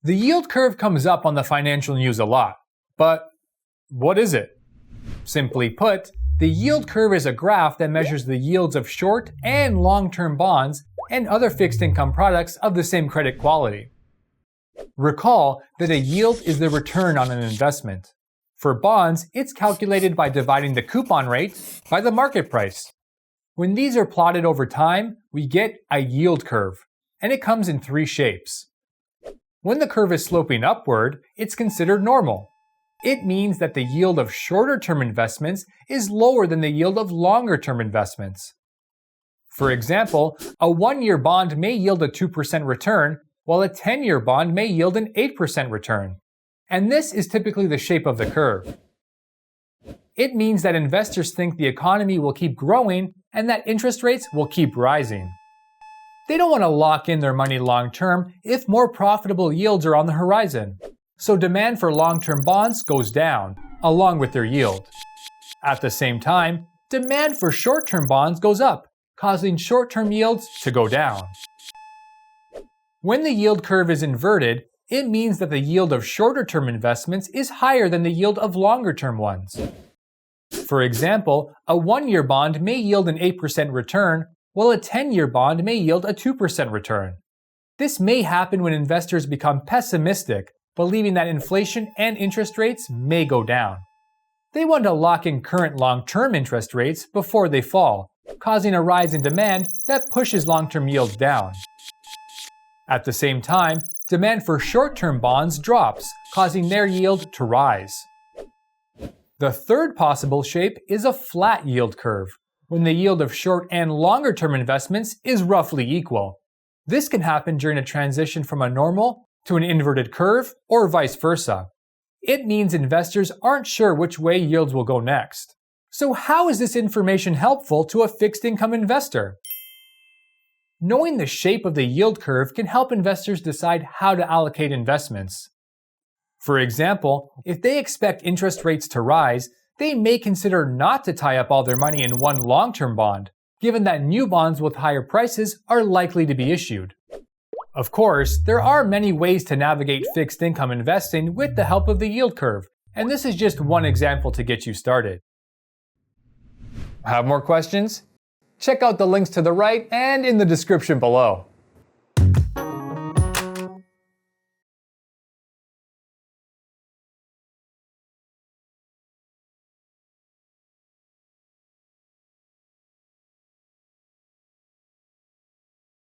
The yield curve comes up on the financial news a lot, but what is it? Simply put, the yield curve is a graph that measures the yields of short and long-term bonds and other fixed income products of the same credit quality. Recall that a yield is the return on an investment. For bonds, it's calculated by dividing the coupon rate by the market price. When these are plotted over time, we get a yield curve, and it comes in three shapes. When the curve is sloping upward, it's considered normal. It means that the yield of shorter-term investments is lower than the yield of longer-term investments. For example, a 1-year bond may yield a 2% return, while a 10-year bond may yield an 8% return. And this is typically the shape of the curve. It means that investors think the economy will keep growing and that interest rates will keep rising. They don't want to lock in their money long-term if more profitable yields are on the horizon. So demand for long-term bonds goes down, along with their yield. At the same time, demand for short-term bonds goes up, causing short-term yields to go down. When the yield curve is inverted, it means that the yield of shorter-term investments is higher than the yield of longer-term ones. For example, a 1-year bond may yield an 8% return, while a 10-year bond may yield a 2% return. This may happen when investors become pessimistic, believing that inflation and interest rates may go down. They want to lock in current long-term interest rates before they fall, causing a rise in demand that pushes long-term yields down. At the same time, demand for short-term bonds drops, causing their yield to rise. The third possible shape is a flat yield curve, when the yield of short and longer-term investments is roughly equal. This can happen during a transition from a normal to an inverted curve, or vice versa. It means investors aren't sure which way yields will go next. So how is this information helpful to a fixed income investor? Knowing the shape of the yield curve can help investors decide how to allocate investments. For example, if they expect interest rates to rise, they may consider not to tie up all their money in one long-term bond, given that new bonds with higher prices are likely to be issued. Of course, there are many ways to navigate fixed income investing with the help of the yield curve, and this is just one example to get you started. Have more questions? Check out the links to the right and in the description below.